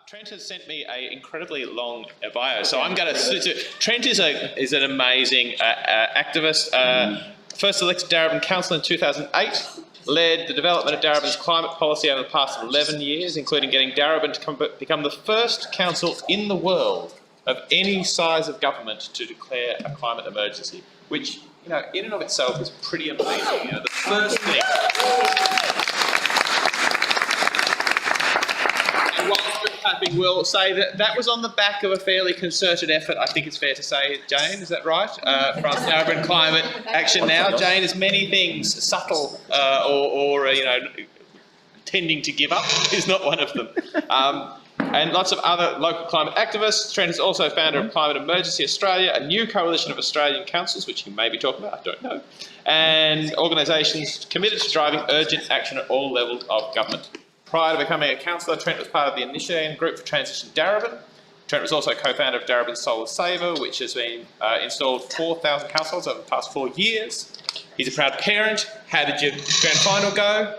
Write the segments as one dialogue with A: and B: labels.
A: Trent has sent me an incredibly long bio, so I'm going to. Trent is an amazing activist. First elected Darebin Council in 2008, led the development of Darebin's climate policy over the past 11 years, including getting Darebin to become the first council in the world of any size of government to declare a climate emergency, which, you know, in and of itself is pretty amazing. You know, the first thing. Will say that that was on the back of a fairly concerted effort, I think it's fair to say, Jane, is that right? From Darebin Climate Action Now. Jane, is many things subtle or you know, tending to give up is not one of them. And lots of other local climate activists. Trent is also founder of Climate Emergency Australia, a new coalition of Australian councils, which you may be talking about, I don't know, and organisations committed to driving urgent action at all levels of government. Prior to becoming a councillor, Trent was part of the initiating group for Transition Darebin. Trent was also co-founder of Darebin Solar Saver, which has been installed 4,000 households over the past 4 years. He's a proud parent. How did your grand final go?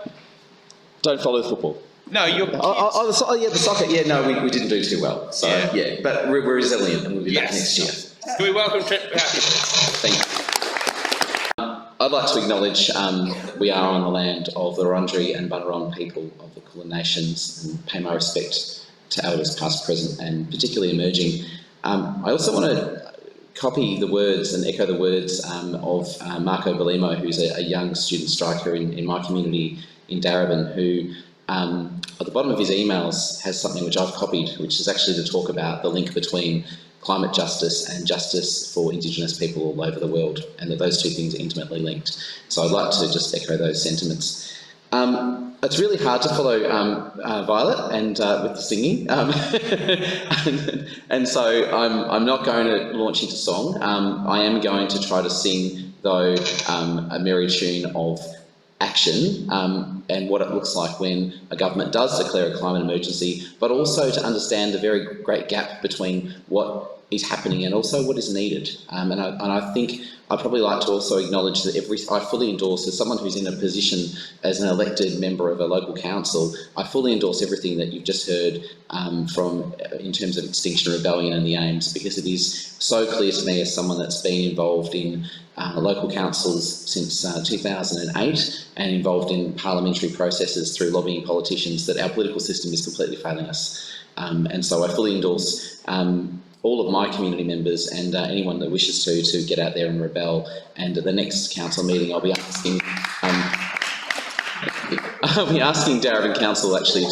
B: Don't follow football.
A: No, you're...
B: yeah, the soccer. Yeah, no, we didn't do too well. So, yeah, but we're resilient and we'll be back next year.
A: Can we welcome Trent?
B: Thank you. I'd like to acknowledge we are on the land of the Wurundjeri and Bunurong people of the Kulin Nations and pay my respect to elders past, present and particularly emerging. I also want to copy the words and echo the words of Marco Belimo, who's a young student striker in my community in Darebin, who at the bottom of his emails has something which I've copied, which is actually to talk about the link between climate justice and justice for Indigenous people all over the world, and that those two things are intimately linked. So I'd like to just echo those sentiments. It's really hard to follow Violet and with the singing, and so I'm not going to launch into song. I am going to try to sing, though, a merry tune of action and what it looks like when a government does declare a climate emergency, but also to understand the very great gap between what is happening and also what is needed. And I think I'd probably like to also acknowledge that I fully endorse, as someone who's in a position as an elected member of a local council, I fully endorse everything that you've just heard in terms of Extinction Rebellion and the aims, because it is so clear to me as someone that's been involved in local councils since 2008 and involved in parliamentary processes through lobbying politicians, that our political system is completely failing us. And so I fully endorse all of my community members and anyone that wishes to get out there and rebel. And at the next council meeting, I'll be asking Darebin Council actually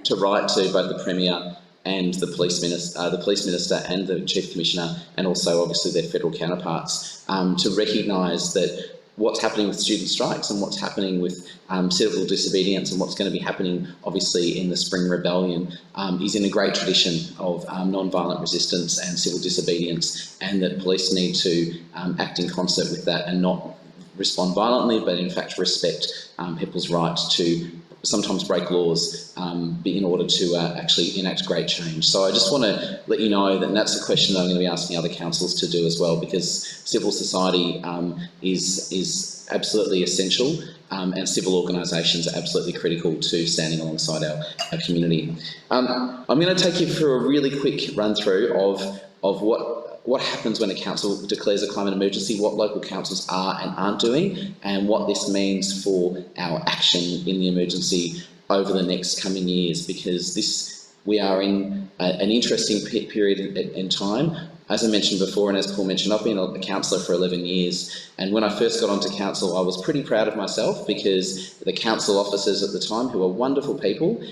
B: to write to both the Premier and the Police Minister and the Chief Commissioner, and also obviously their federal counterparts, to recognise that what's happening with student strikes and what's happening with civil disobedience and what's going to be happening obviously in the Spring Rebellion is in a great tradition of non-violent resistance and civil disobedience, and that police need to act in concert with that and not respond violently, but in fact respect people's right to sometimes break laws in order to actually enact great change. So I just want to let you know that that's a question that I'm going to be asking other councils to do as well, because civil society is absolutely essential, and civil organisations are absolutely critical to standing alongside our community. I'm going to take you through a really quick run through of what happens when a council declares a climate emergency, what local councils are and aren't doing, and what this means for our action in the emergency over the next coming years, because we are in an interesting period in time. As I mentioned before, and as Paul mentioned, I've been a councillor for 11 years, and when I first got onto council, I was pretty proud of myself, because the council officers at the time, who are wonderful people,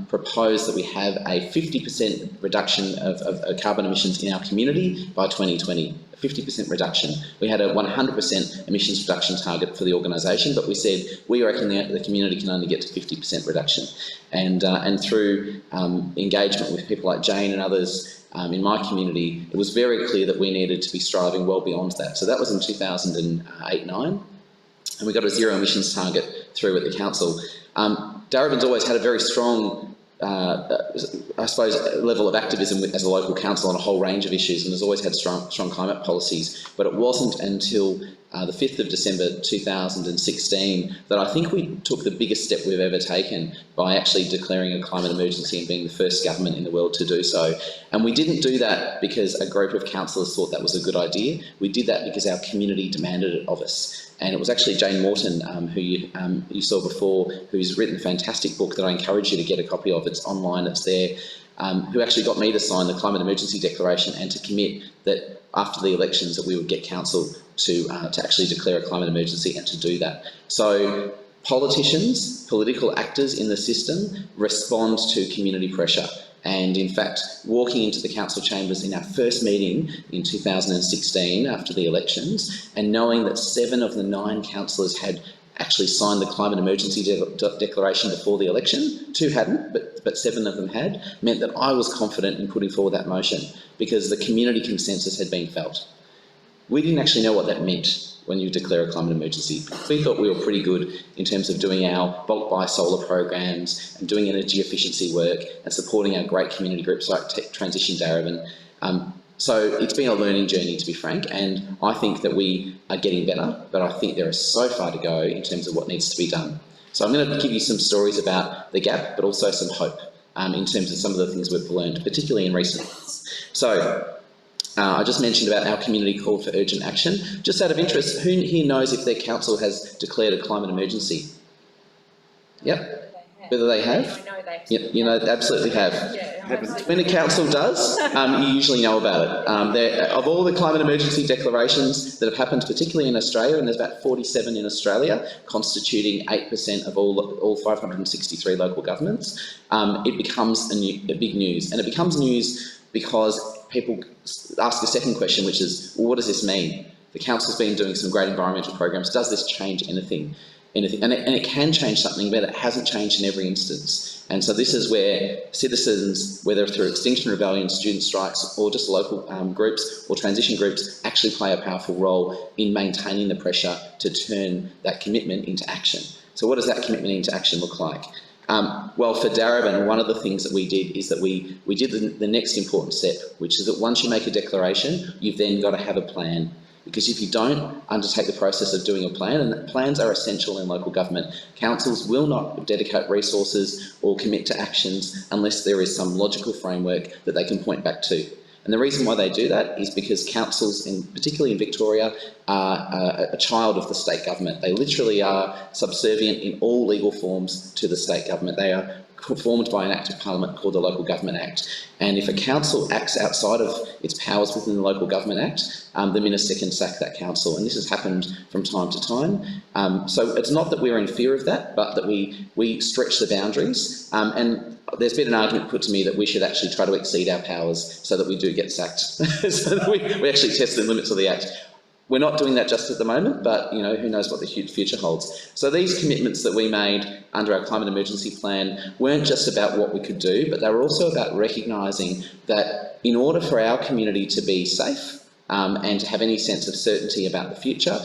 B: proposed that we have a 50% reduction of carbon emissions in our community by 2020. 50% reduction. We had a 100% emissions reduction target for the organisation, but we said we reckon the community can only get to 50% reduction. And through engagement with people like Jane and others in my community, it was very clear that we needed to be striving well beyond that. So that was in 2008-9, and we got a zero emissions target through at the council. Darebin's always had a very strong I suppose, level of activism as a local council on a whole range of issues, and has always had strong climate policies. But it wasn't until the 5th of December 2016 that I think we took the biggest step we've ever taken by actually declaring a climate emergency and being the first government in the world to do so. And we didn't do that because a group of councillors thought that was a good idea. We did that because our community demanded it of us. And it was actually Jane Morton, who you saw before, who's written a fantastic book that I encourage you to get a copy of. It's online, it's there, who actually got me to sign the Climate Emergency Declaration and to commit that after the elections that we would get council to actually declare a climate emergency and to do that. So politicians, political actors in the system respond to community pressure. And in fact, walking into the council chambers in our first meeting in 2016 after the elections, and knowing that 7 of the 9 councillors had actually signed the climate emergency declaration before the election, 2 hadn't, but 7 of them had, meant that I was confident in putting forward that motion because the community consensus had been felt. We didn't actually know what that meant when you declare a climate emergency. We thought we were pretty good in terms of doing our bulk buy solar programs and doing energy efficiency work and supporting our great community groups like Transition Darebin. So it's been a learning journey, to be frank, and I think that we are getting better, but I think there is so far to go in terms of what needs to be done. So I'm going to give you some stories about the gap, but also some hope in terms of some of the things we've learned, particularly in recent months. So I just mentioned about our community call for urgent action. Just out of interest, who here knows if their council has declared a climate emergency? Yep. Whether they have? Yep, you know, they absolutely have. When a council does, you usually know about it. Of all the climate emergency declarations that have happened, particularly in Australia, and there's about 47 in Australia, constituting 8% of all 563 local governments, it becomes a big news. And it becomes news because people ask a second question, which is, well, what does this mean? The council's been doing some great environmental programs. Does this change anything? And it can change something, but it hasn't changed in every instance. And so this is where citizens, whether through Extinction Rebellion, student strikes, or just local groups or transition groups, actually play a powerful role in maintaining the pressure to turn that commitment into action. So what does that commitment into action look like? Well, for Darebin, one of the things that we did is that we did the next important step, which is that once you make a declaration, you've then got to have a plan. Because if you don't undertake the process of doing a plan, and plans are essential in local government, councils will not dedicate resources or commit to actions unless there is some logical framework that they can point back to. And the reason why they do that is because councils, particularly in Victoria, are a child of the state government. They literally are subservient in all legal forms to the state government. They are formed by an Act of Parliament called the Local Government Act. And if a council acts outside of its powers within the Local Government Act, the minister can sack that council. And this has happened from time to time. So it's not that we're in fear of that, but that we stretch the boundaries. And there's been an argument put to me that we should actually try to exceed our powers so that we do get sacked, so that we actually test the limits of the Act. We're not doing that just at the moment, but you know, who knows what the future holds. So these commitments that we made under our climate emergency plan weren't just about what we could do, but they were also about recognising that in order for our community to be safe and to have any sense of certainty about the future,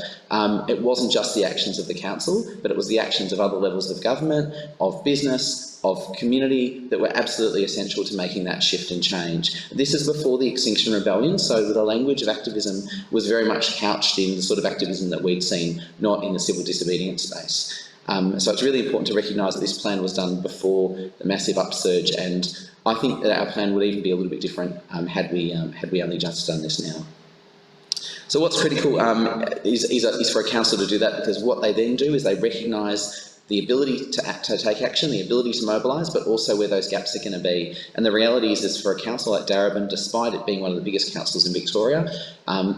B: it wasn't just the actions of the council, but it was the actions of other levels of government, of business, of community that were absolutely essential to making that shift and change. This is before the Extinction Rebellion, so the language of activism was very much couched in the sort of activism that we'd seen, not in the civil disobedience space. So it's really important to recognise that this plan was done before the massive upsurge, and I think that our plan would even be a little bit different had we only just done this now. So what's critical is for a council to do that, because what they then do is they recognise the ability to take action, the ability to mobilise, but also where those gaps are going to be. And the reality is for a council like Darebin, despite it being one of the biggest councils in Victoria,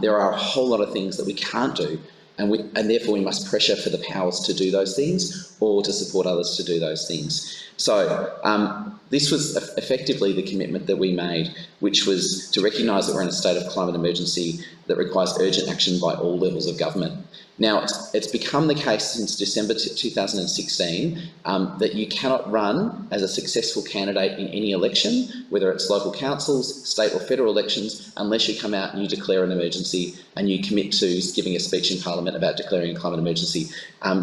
B: there are a whole lot of things that we can't do, and therefore we must pressure for the powers to do those things or to support others to do those things. So this was effectively the commitment that we made, which was to recognise that we're in a state of climate emergency that requires urgent action by all levels of government. Now, it's become the case since December 2016 that you cannot run as a successful candidate in any election, whether it's local councils, state or federal elections, unless you come out and you declare an emergency and you commit to giving a speech in Parliament about declaring a climate emergency.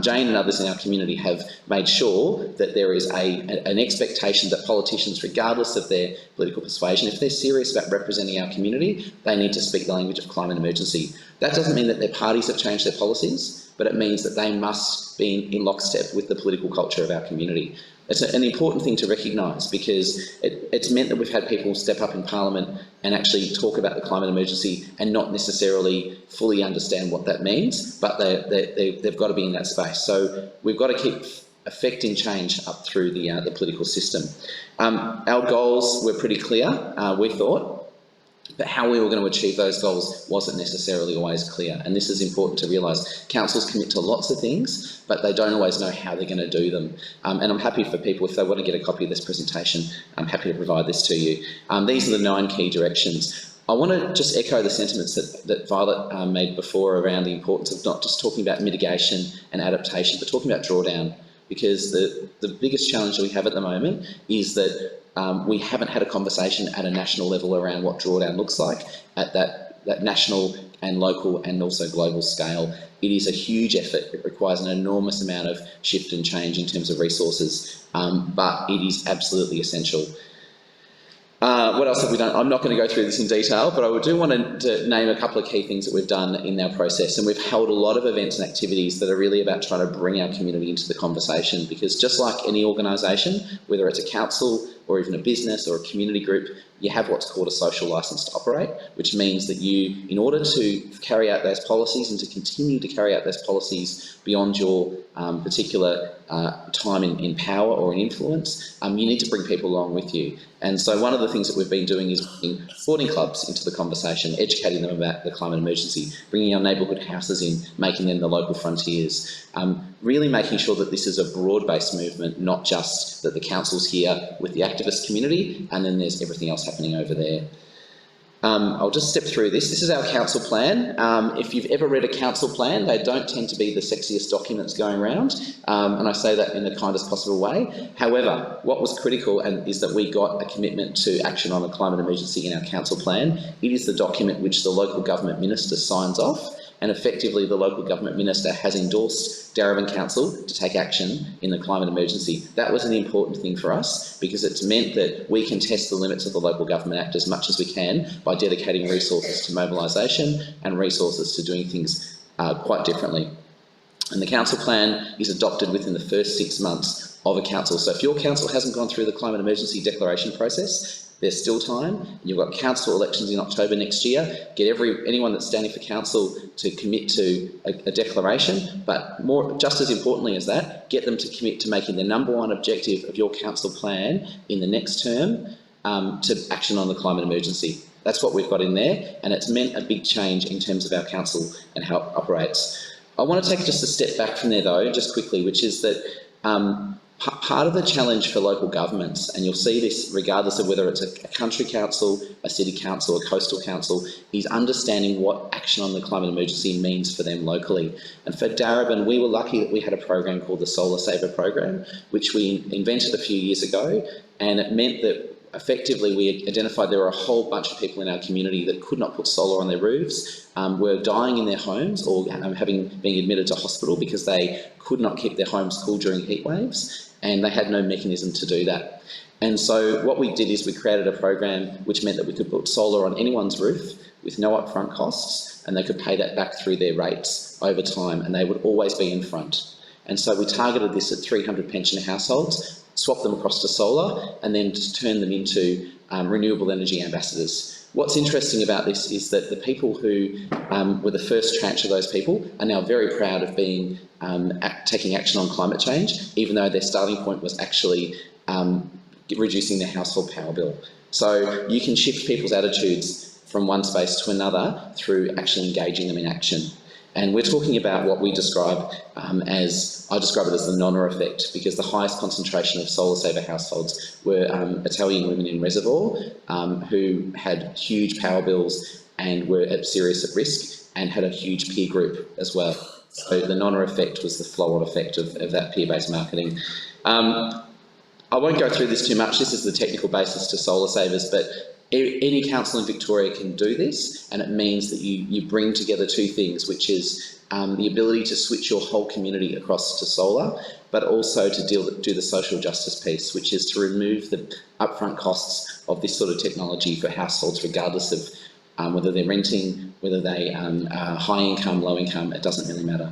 B: Jane and others in our community have made sure that there is a an expectation that politicians, regardless of their political persuasion, if they're serious about representing our community, they need to speak the language of climate emergency. That doesn't mean that their parties have changed their policies, but it means that they must be in lockstep with the political culture of our community. It's an important thing to recognise, because it's meant that we've had people step up in Parliament and actually talk about the climate emergency and not necessarily fully understand what that means, but they've got to be in that space. So we've got to keep affecting change up through the political system. Our goals were pretty clear, we thought, but how we were going to achieve those goals wasn't necessarily always clear. And this is important to realise. Councils commit to lots of things, but they don't always know how they're going to do them. And I'm happy for people, if they want to get a copy of this presentation, I'm happy to provide this to you. These are the 9 key directions. I want to just echo the sentiments that Violet made before around the importance of not just talking about mitigation and adaptation, but talking about drawdown. Because the biggest challenge that we have at the moment is that we haven't had a conversation at a national level around what drawdown looks like at that national and local and also global scale. It is a huge effort. It requires an enormous amount of shift and change in terms of resources, but it is absolutely essential. What else have we done? I'm not going to go through this in detail, but I do want to name a couple of key things that we've done in our process. And we've held a lot of events and activities that are really about trying to bring our community into the conversation, because just like any organisation, whether it's a council or even a business or a community group, you have what's called a social licence to operate, which means that you, in order to carry out those policies and to continue to carry out those policies beyond your particular time in power or in influence, you need to bring people along with you. And so one of the things that we've been doing is bringing sporting clubs into the conversation, educating them about the climate emergency, bringing our neighbourhood houses in, making them the local frontiers, really making sure that this is a broad-based movement, not just that the council's here with the activist community and then there's everything else happening over there. I'll just step through this. This is our council plan. If you've ever read a council plan, they don't tend to be the sexiest documents going around, and I say that in the kindest possible way. However, what was critical is that we got a commitment to action on a climate emergency in our council plan. It is the document which the local government minister signs off, and effectively the local government minister has endorsed Darebin Council to take action in the climate emergency. That was an important thing for us, because it's meant that we can test the limits of the Local Government Act as much as we can by dedicating resources to mobilisation and resources to doing things quite differently. And the council plan is adopted within the first 6 months of a council. So if your council hasn't gone through the climate emergency declaration process, there's still time. You've got council elections in October next year. Get anyone that's standing for council to commit to a declaration, but just as importantly as that, get them to commit to making the #1 objective of your council plan in the next term to action on the climate emergency. That's what we've got in there, and it's meant a big change in terms of our council and how it operates. I want to take just a step back from there though, just quickly, which is that part of the challenge for local governments, and you'll see this regardless of whether it's a country council, a city council, a coastal council, is understanding what action on the climate emergency means for them locally. And for Darebin, we were lucky that we had a program called the Solar Saver Program, which we invented a few years ago, and it meant that effectively we identified there were a whole bunch of people in our community that could not put solar on their roofs, were dying in their homes or being admitted to hospital because they could not keep their homes cool during heat waves, and they had no mechanism to do that. And so what we did is we created a program which meant that we could put solar on anyone's roof with no upfront costs, and they could pay that back through their rates over time, and they would always be in front. And so we targeted this at 300 pensioner households, swap them across to solar, and then just turn them into renewable energy ambassadors. What's interesting about this is that the people who were the first tranche of those people are now very proud of being taking action on climate change, even though their starting point was actually reducing their household power bill. So you can shift people's attitudes from one space to another through actually engaging them in action. And we're talking about what we describe I describe it as the Nonna effect, because the highest concentration of solar saver households were Italian women in Reservoir who had huge power bills and were serious at risk and had a huge peer group as well. So the Nonna effect was the flow-on effect of that peer-based marketing. I won't go through this too much. This is the technical basis to solar savers, but any council in Victoria can do this, and it means that you bring together two things, which is the ability to switch your whole community across to solar, but also to do the social justice piece, which is to remove the upfront costs of this sort of technology for households, regardless of whether they're renting, whether they are high income, low income, it doesn't really matter.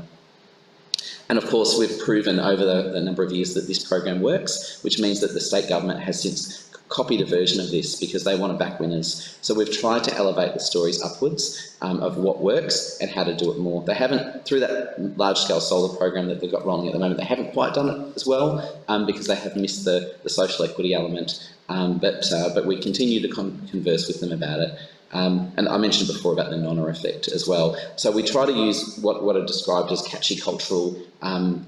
B: And of course, we've proven over the number of years that this program works, which means that the state government has since copied a version of this because they want to back winners. So we've tried to elevate the stories upwards of what works and how to do it more. They haven't, through that large-scale solar program that they've got rolling at the moment, they haven't quite done it as well because they have missed the social equity element. But we continue to converse with them about it. And I mentioned before about the Nonna effect as well. So we try to use what are described as catchy cultural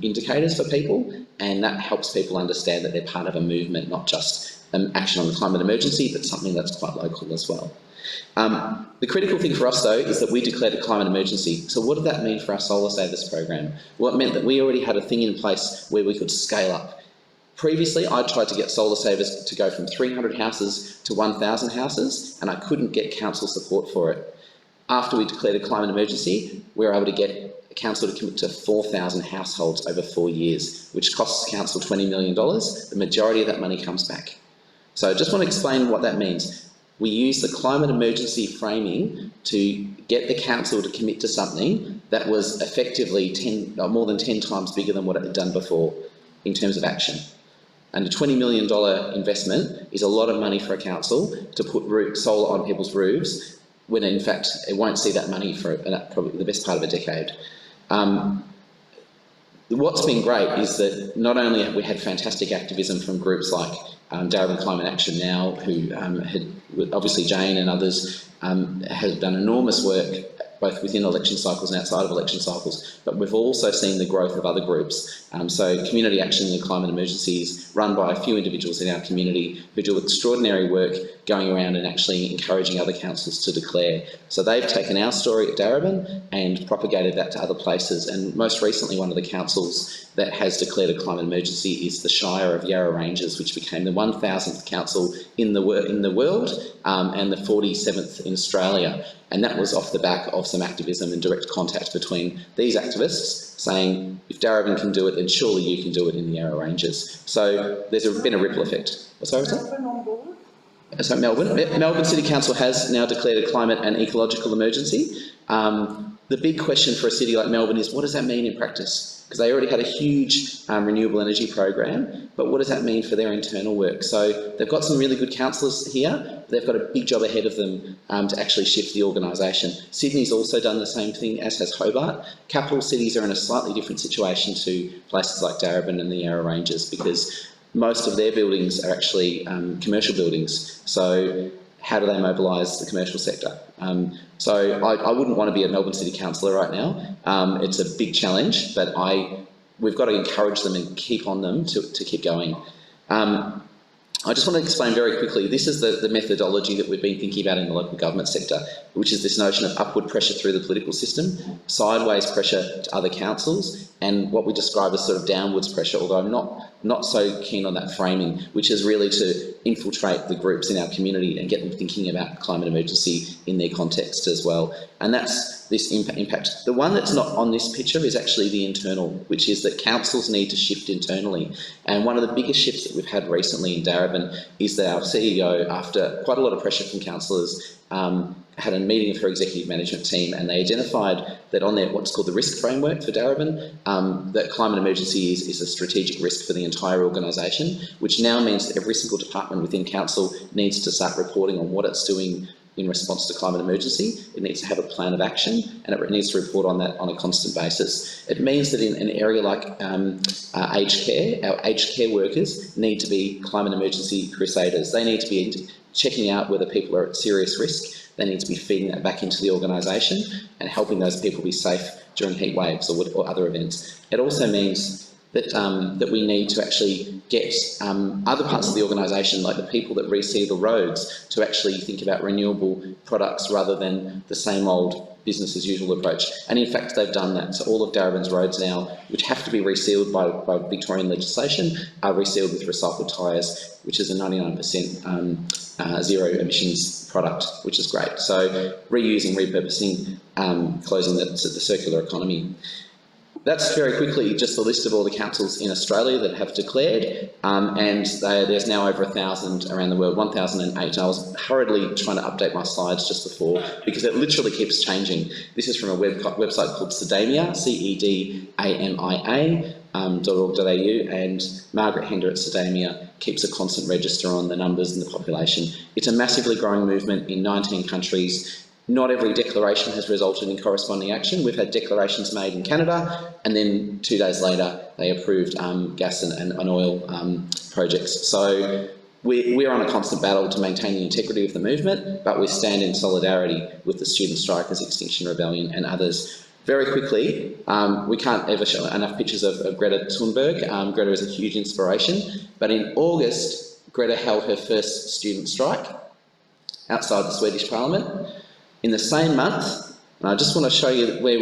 B: indicators for people, and that helps people understand that they're part of a movement, not just action on the climate emergency, but something that's quite local as well. The critical thing for us, though, is that we declared a climate emergency. So what did that mean for our Solar Savers program? Well, it meant that we already had a thing in place where we could scale up. Previously, I tried to get Solar Savers to go from 300 houses to 1,000 houses, and I couldn't get council support for it. After we declared a climate emergency, we were able to get council to commit to 4,000 households over 4 years, which costs council $20 million. The majority of that money comes back. So I just want to explain what that means. We use the climate emergency framing to get the council to commit to something that was effectively more than 10 times bigger than what it had done before in terms of action. And a $20 million investment is a lot of money for a council to put solar on people's roofs, when in fact it won't see that money for probably the best part of a decade. What's been great is that not only have we had fantastic activism from groups like Darebin Climate Action Now, who had, obviously Jane and others, have done enormous work both within election cycles and outside of election cycles, but we've also seen the growth of other groups. So Community Action in the Climate Emergency is run by a few individuals in our community who do extraordinary work going around and actually encouraging other councils to declare. So they've taken our story at Darebin and propagated that to other places, and most recently one of the councils that has declared a climate emergency is the Shire of Yarra Ranges, which became the 1,000th council in the world and the 47th in Australia. And that was off the back of some activism and direct contact between these activists saying, if Darebin can do it, then surely you can do it in the Yarra Ranges. So there's been a ripple effect. Sorry, what's that? So Melbourne City Council has now declared a climate and ecological emergency. The big question for a city like Melbourne is, what does that mean in practice? Because they already had a huge renewable energy program, but what does that mean for their internal work? So they've got some really good councillors here, but they've got a big job ahead of them to actually shift the organisation. Sydney's also done the same thing, as has Hobart. Capital cities are in a slightly different situation to places like Darebin and the Yarra Ranges, because most of their buildings are actually commercial buildings. So how do they mobilise the commercial sector? So I wouldn't want to be a Melbourne City Councillor right now. It's a big challenge, but we've got to encourage them and keep on them to keep going. I just want to explain very quickly, this is the methodology that we've been thinking about in the local government sector, which is this notion of upward pressure through the political system, sideways pressure to other councils, and what we describe as sort of downwards pressure, although I'm not so keen on that framing, which is really to infiltrate the groups in our community and get them thinking about climate emergency in their context as well. And that's this impact. The one that's not on this picture is actually the internal, which is that councils need to shift internally. And one of the biggest shifts that we've had recently in Darebin is that our CEO, after quite a lot of pressure from councillors, had a meeting with her executive management team, and they identified that on their what's called the risk framework for Darebin, that climate emergency is a strategic risk for the entire organisation, which now means that every single department within council needs to start reporting on what it's doing in response to climate emergency. It needs to have a plan of action, and it needs to report on that on a constant basis. It means that in an area like aged care, our aged care workers need to be climate emergency crusaders. They need to be checking out whether people are at serious risk. They need to be feeding that back into the organisation and helping those people be safe during heat waves or other events. It also means that that we need to actually get other parts of the organisation, like the people that reseal the roads, to actually think about renewable products rather than the same old business as usual approach. And in fact, they've done that. So all of Darebin's roads now, which have to be resealed by Victorian legislation, are resealed with recycled tyres, which is a 99% zero emissions product, which is great. So reusing, repurposing, closing the circular economy. That's very quickly just the list of all the councils in Australia that have declared, and there's now over 1,000 around the world, 1,008. I was hurriedly trying to update my slides just before because it literally keeps changing. This is from a website called Cedamia, CEDAMIA.org.au, and Margaret Hender at Cedamia keeps a constant register on the numbers and the population. It's a massively growing movement in 19 countries. Not every declaration has resulted in corresponding action. We've had declarations made in Canada, and then 2 days later they approved gas and oil projects. So we're on a constant battle to maintain the integrity of the movement, but we stand in solidarity with the student strikers, Extinction Rebellion and others. Very quickly, we can't ever show enough pictures of Greta Thunberg. Greta is a huge inspiration, but in August, Greta held her first student strike outside the Swedish Parliament. In the same month, and I just want to show you where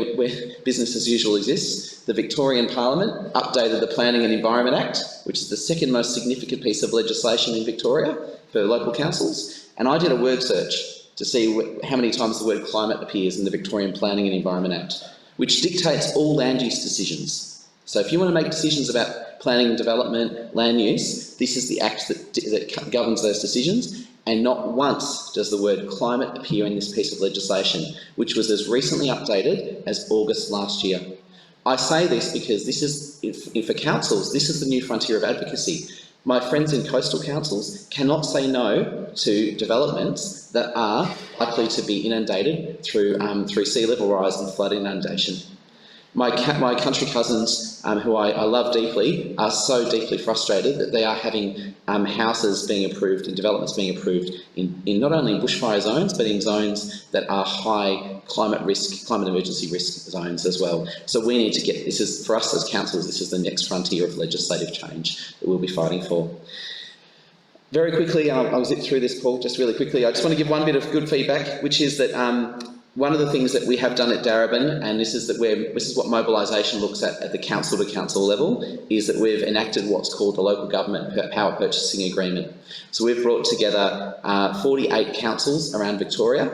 B: business as usual exists, the Victorian Parliament updated the Planning and Environment Act, which is the second most significant piece of legislation in Victoria for local councils, and I did a word search to see how many times the word climate appears in the Victorian Planning and Environment Act, which dictates all land use decisions. So if you want to make decisions about planning and development, land use, this is the act that governs those decisions. And not once does the word climate appear in this piece of legislation, which was as recently updated as August last year. I say this because this is, for councils, this is the new frontier of advocacy. My friends in coastal councils cannot say no to developments that are likely to be inundated through sea level rise and flood inundation. My country cousins, who I love deeply, are so deeply frustrated that they are having houses being approved and developments being approved in not only bushfire zones, but in zones that are high climate emergency risk zones as well. So we need to get, this is, for us as councils, this is the next frontier of legislative change that we'll be fighting for. Very quickly, I'll zip through this, Paul, just really quickly. I just want to give one bit of good feedback, which is that one of the things that we have done at Darebin, and this is what mobilisation looks at the council-to-council level, is that we've enacted what's called the Local Government Power Purchasing Agreement. So we've brought together 48 councils around Victoria.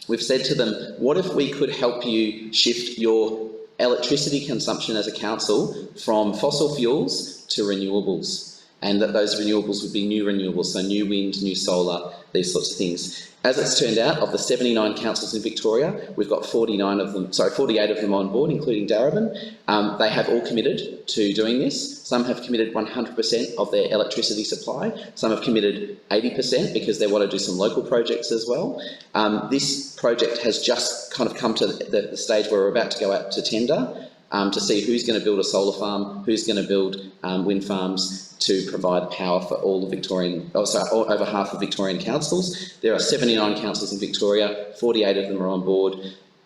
B: We've said to them, what if we could help you shift your electricity consumption as a council from fossil fuels to renewables? And that those renewables would be new renewables, so new wind, new solar, these sorts of things. As it's turned out, of the 79 councils in Victoria, we've got 48 of them on board, including Darebin. They have all committed to doing this. Some have committed 100% of their electricity supply. Some have committed 80% because they want to do some local projects as well. This project has just kind of come to the stage where we're about to go out to tender to see who's going to build a solar farm, who's going to build wind farms to provide power for all the over half of Victorian councils. There are 79 councils in Victoria, 48 of them are on board.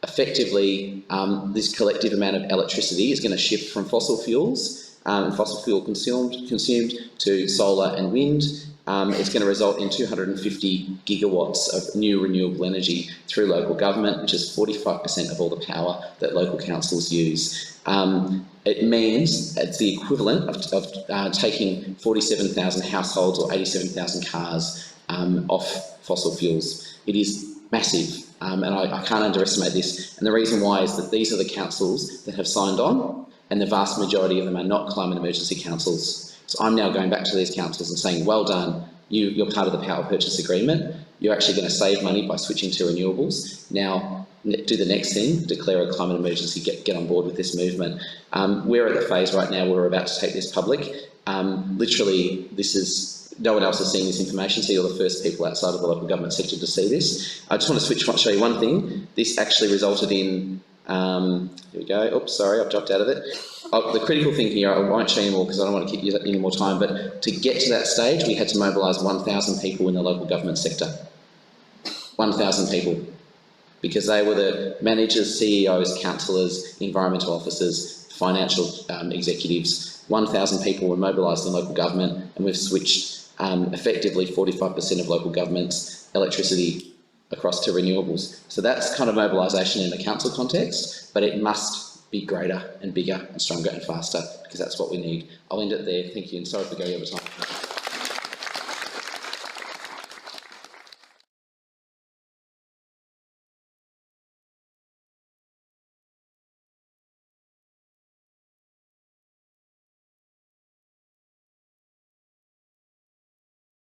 B: Effectively, this collective amount of electricity is going to shift from fossil fuels and fossil fuel consumed to solar and wind. It's going to result in 250 gigawatts of new renewable energy through local government, which is 45% of all the power that local councils use. It means it's the equivalent of taking 47,000 households or 87,000 cars off fossil fuels. It is massive, and I can't underestimate this. And the reason why is that these are the councils that have signed on, and the vast majority of them are not climate emergency councils. So I'm now going back to these councils and saying, well done, you're part of the power purchase agreement. You're actually going to save money by switching to renewables. Now, do the next thing, declare a climate emergency, get on board with this movement. We're at the phase right now where we're about to take this public. Literally, no one else has seen this information, so you're the first people outside of the local government sector to see this. I just want to show you one thing. This actually resulted in, here we go, oops, sorry, I've dropped out of it. The critical thing here, I won't show you more because I don't want to keep you any more time, but to get to that stage, we had to mobilise 1,000 people in the local government sector. 1,000 people. Because they were the managers, CEOs, councillors, environmental officers, financial executives. 1,000 people were mobilised in local government, and we've switched effectively 45% of local government's electricity across to renewables. So that's kind of mobilisation in a council context, but it must be greater and bigger and stronger and faster, because that's what we need. I'll end it there. Thank you, and sorry for going over time.